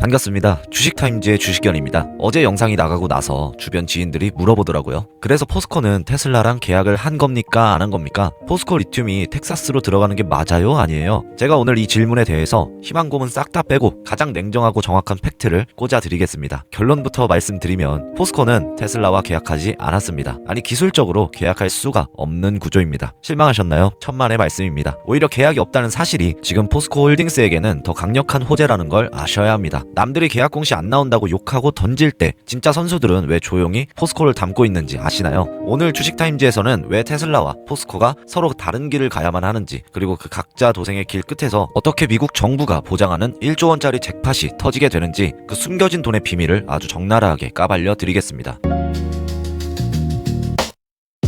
반갑습니다. 주식타임즈의 주식연입니다. 어제 영상이 나가고 나서 주변 지인들이 물어보더라고요. 그래서 포스코는 테슬라랑 계약을 한 겁니까? 안 한 겁니까? 포스코 리튬이 텍사스로 들어가는 게 맞아요? 아니에요? 제가 오늘 이 질문에 대해서 희망고문 싹 다 빼고 가장 냉정하고 정확한 팩트를 꽂아드리겠습니다. 결론부터 말씀드리면 포스코는 테슬라와 계약하지 않았습니다. 아니 기술적으로 계약할 수가 없는 구조입니다. 실망하셨나요? 천만의 말씀입니다. 오히려 계약이 없다는 사실이 지금 포스코 홀딩스에게는 더 강력한 호재라는 걸 아셔야 합니다. 남들이 계약 공시 안 나온다고 욕하고 던질 때 진짜 선수들은 왜 조용히 포스코를 담고 있는지 아시나요? 오늘 주식타임즈에서는 왜 테슬라와 포스코가 서로 다른 길을 가야만 하는지, 그리고 그 각자 도생의 길 끝에서 어떻게 미국 정부가 보장하는 1조 원짜리 잭팟이 터지게 되는지 그 숨겨진 돈의 비밀을 아주 적나라하게 까발려 드리겠습니다.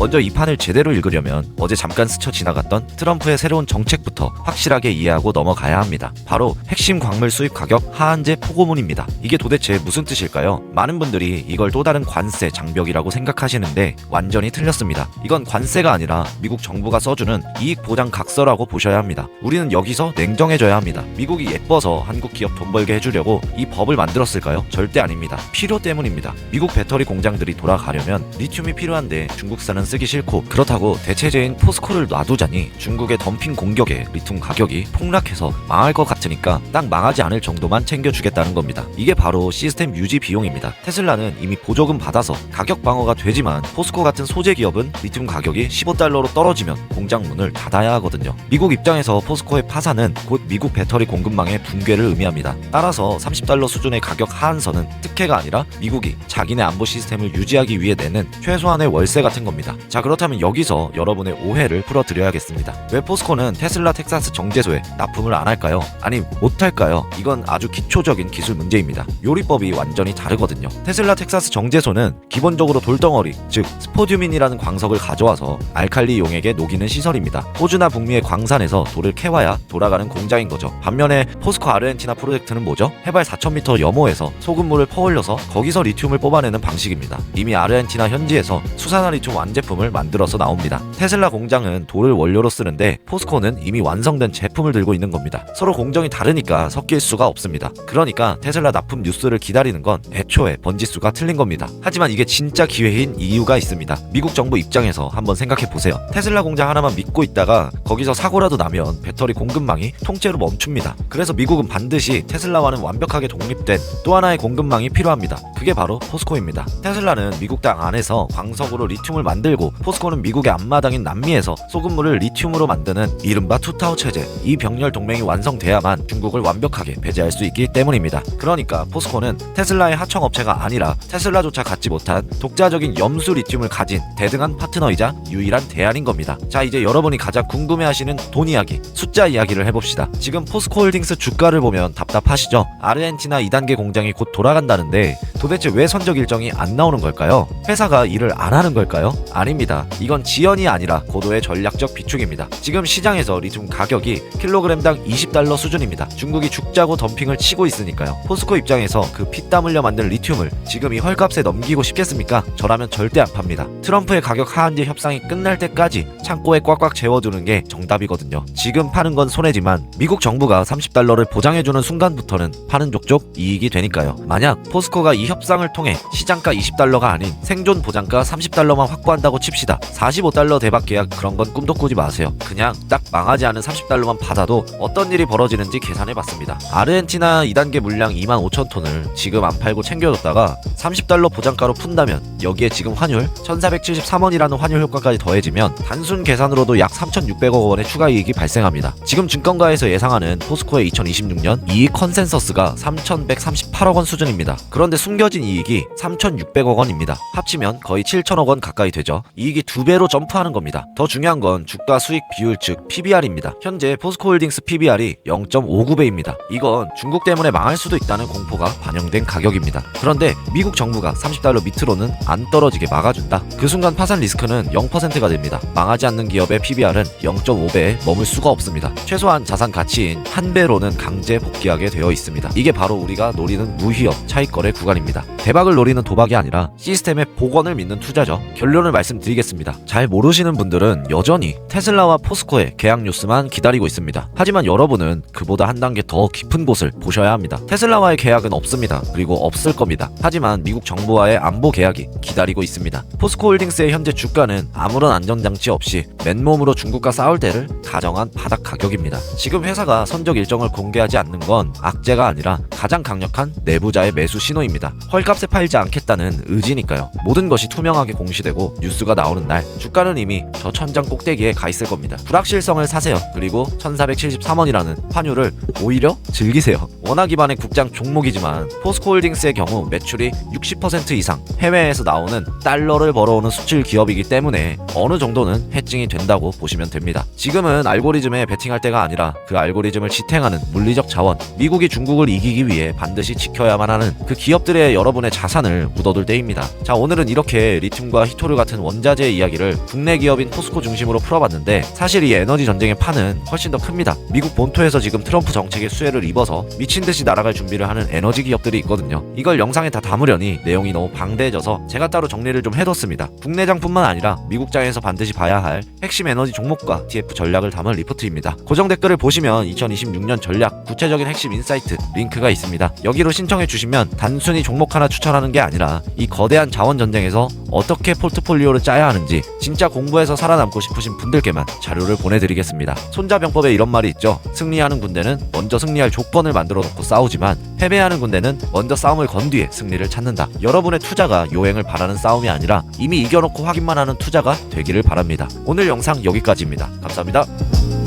먼저 이 판을 제대로 읽으려면 어제 잠깐 스쳐 지나갔던 트럼프의 새로운 정책부터 확실하게 이해하고 넘어가야 합니다. 바로 핵심 광물 수입 가격 하한제 포고문입니다. 이게 도대체 무슨 뜻일까요? 많은 분들이 이걸 또 다른 관세 장벽이라고 생각하시는데 완전히 틀렸습니다. 이건 관세가 아니라 미국 정부가 써주는 이익 보장 각서라고 보셔야 합니다. 우리는 여기서 냉정해져야 합니다. 미국이 예뻐서 한국 기업 돈 벌게 해주려고 이 법을 만들었을까요? 절대 아닙니다. 필요 때문입니다. 미국 배터리 공장들이 돌아가려면 리튬이 필요한데 중국산은 쓰기 싫고, 그렇다고 대체제인 포스코를 놔두자니 중국의 덤핑 공격에 리튬 가격이 폭락해서 망할 것 같으니까 딱 망하지 않을 정도만 챙겨주겠다는 겁니다. 이게 바로 시스템 유지 비용입니다. 테슬라는 이미 보조금 받아서 가격 방어가 되지만 포스코 같은 소재 기업은 리튬 가격이 15달러로 떨어지면 공장 문을 닫아야 하거든요. 미국 입장에서 포스코의 파산은 곧 미국 배터리 공급망의 붕괴를 의미합니다. 따라서 30달러 수준의 가격 하한선은 특혜가 아니라 미국이 자기네 안보 시스템을 유지하기 위해 내는 최소한의 월세 같은 겁니다. 자, 그렇다면 여기서 여러분의 오해를 풀어드려야겠습니다. 왜 포스코는 테슬라 텍사스 정제소에 납품을 안 할까요? 아니 못할까요? 이건 아주 기초적인 기술 문제입니다. 요리법이 완전히 다르거든요. 테슬라 텍사스 정제소는 기본적으로 돌덩어리, 즉 스포듐인이라는 광석을 가져와서 알칼리 용액에 녹이는 시설입니다. 호주나 북미의 광산에서 돌을 캐와야 돌아가는 공장인 거죠. 반면에 포스코 아르헨티나 프로젝트는 뭐죠? 해발 4,000m 염호에서 소금물을 퍼올려서 거기서 리튬을 뽑아내는 방식입니다. 이미 아르헨티나 현지에서 수산화 리튬 완제품을 만들어서 나옵니다. 테슬라 공장은 돌을 원료로 쓰는데 포스코는 이미 완성된 제품을 들고 있는 겁니다. 서로 공정이 다르니까 섞일 수가 없습니다. 그러니까 테슬라 납품 뉴스를 기다리는 건 애초에 번지수가 틀린 겁니다. 하지만 이게 진짜 기회인 이유가 있습니다. 미국 정부 입장에서 한번 생각해보세요. 테슬라 공장 하나만 믿고 있다가 거기서 사고라도 나면 배터리 공급망이 통째로 멈춥니다. 그래서 미국은 반드시 테슬라와는 완벽하게 독립된 또 하나의 공급망이 필요합니다. 그게 바로 포스코입니다. 테슬라는 미국 땅 안에서 광석으로 리튬을 만들고 포스코는 미국의 앞마당인 남미에서 소금물을 리튬으로 만드는 이른바 투타워 체제, 이 병렬 동맹이 완성돼야만 중국을 완벽하게 배제할 수 있기 때문입니다. 그러니까 포스코는 테슬라의 하청업체가 아니라 테슬라조차 갖지 못한 독자적인 염수 리튬을 가진 대등한 파트너이자 유일한 대안인 겁니다. 자, 이제 여러분이 가장 궁금해하시는 돈 이야기, 숫자 이야기를 해봅시다. 지금 포스코 홀딩스 주가를 보면 답답하시죠? 아르헨티나 2단계 공장이 곧 돌아간다는데 도대체 왜 선적 일정이 안 나오는 걸까요? 회사가 일을 안 하는 걸까요? 아닙니다. 이건 지연이 아니라 고도의 전략적 비축입니다. 지금 시장에서 리튬 가격이 킬로그램당 20달러 수준입니다. 중국이 죽자고 덤핑을 치고 있으니까요. 포스코 입장에서 그 피땀 흘려 만든 리튬을 지금 이 헐값에 넘기고 싶겠습니까? 저라면 절대 안 팝니다. 트럼프의 가격 하한제 협상이 끝날 때까지 창고에 꽉꽉 채워두는 게 정답이거든요. 지금 파는 건 손해지만 미국 정부가 30달러를 보장해주는 순간부터는 파는 족족 이익이 되니까요. 만약 포스코가 이 협상을 통해 시장가 20달러가 아닌 생존 보장가 30달러만 확보한다고 칩시다. 45달러 대박 계약 그런 건 꿈도 꾸지 마세요. 그냥 딱 망하지 않은 30달러만 받아도 어떤 일이 벌어지는지 계산해봤습니다. 아르헨티나 2단계 물량 25,000톤을 지금 안 팔고 챙겨뒀다가 30달러 보장가로 푼다면 여기에 지금 환율 1473원이라는 환율 효과까지 더해지면 단순 계산으로도 약 3,600억 원의 추가 이익이 발생합니다. 지금 증권가에서 예상하는 포스코의 2026년 이익 컨센서스가 3,138억 원 수준입니다. 그런데 숨겨진 이익이 3,600억 원입니다. 합치면 거의 7,000억 원 가까이 되죠. 이익이 2배로 점프하는 겁니다. 더 중요한 건 주가 수익 비율, 즉 PBR입니다. 현재 포스코홀딩스 PBR이 0.59배입니다. 이건 중국 때문에 망할 수도 있다는 공포가 반영된 가격입니다. 그런데 미국 정부가 30달러 밑으로는 안 떨어지게 막아준다. 그 순간 파산 리스크는 0%가 됩니다. 망하지 않는 기업의 PBR은 0.5배에 머물 수가 없습니다. 최소한 자산 가치인 1배로는 강제 복귀하게 되어 있습니다. 이게 바로 우리가 노리는 무위험 차익거래 구간입니다. 투자입니다. 대박을 노리는 도박이 아니라 시스템의 복원을 믿는 투자죠. 결론을 말씀드리겠습니다. 잘 모르시는 분들은 여전히 테슬라와 포스코의 계약 뉴스만 기다리고 있습니다. 하지만 여러분은 그보다 한 단계 더 깊은 곳을 보셔야 합니다. 테슬라와의 계약은 없습니다. 그리고 없을 겁니다. 하지만 미국 정부와의 안보 계약이 기다리고 있습니다. 포스코홀딩스의 현재 주가는 아무런 안전장치 없이 맨몸으로 중국과 싸울 때를 가정한 바닥 가격입니다. 지금 회사가 선적 일정을 공개하지 않는 건 악재가 아니라 가장 강력한 내부자의 매수 신호입니다. 헐값에 팔지 않겠다는 의지니까요. 모든 것이 투명하게 공시되고 뉴스가 나오는 날 주가는 이미 저 천장 꼭대기에 가 있을 겁니다. 불확실성을 사세요. 그리고 1473원이라는 환율을 오히려 즐기세요. 원화 기반의 국장 종목이지만 포스코홀딩스의 경우 매출이 60% 이상 해외에서 나오는 달러를 벌어오는 수출 기업이기 때문에 어느 정도는 해칭이 된다고 보시면 됩니다. 지금은 알고리즘에 베팅할 때가 아니라 그 알고리즘을 지탱하는 물리적 자원, 미국이 중국을 이기기 위해 반드시 지켜야만 하는 그 기업들의 여러분의 자산을 묻어둘 때입니다. 자, 오늘은 이렇게 리튬과 히토류 같은 원자재 이야기를 국내 기업인 포스코 중심으로 풀어봤는데 사실 이 에너지 전쟁의 판은 훨씬 더 큽니다. 미국 본토에서 지금 트럼프 정책의 수혜를 입어서 미친듯이 날아갈 준비를 하는 에너지 기업들이 있거든요. 이걸 영상에 다 담으려니 내용이 너무 방대해져서 제가 따로 정리를 좀 해뒀습니다. 국내장뿐만 아니라 미국장에서 반드시 봐야 할 핵심 에너지 종목과 TF 전략을 담은 리포트입니다. 고정 댓글을 보시면 2026년 전략 구체적인 핵심 인사이트 링크가 있습니다. 여기로 신청해 주시면 단순히 종목 하나 추천하는 게 아니라 이 거대한 자원 전쟁에서 어떻게 포트폴리오를 짜야 하는지 진짜 공부해서 살아남고 싶으신 분들께만 자료를 보내드리겠습니다. 손자병법에 이런 말이 있죠. 승리하는 군대는 먼저 승리할 조건을 만들어 놓고 싸우지만 패배하는 군대는 먼저 싸움을 건 뒤에 승리를 찾는다. 여러분의 투자가 요행을 바라는 싸움이 아니라 이미 이겨놓고 확인만 하는 투자가 되기를 바랍니다. 오늘 영상 여기까지입니다. 감사합니다.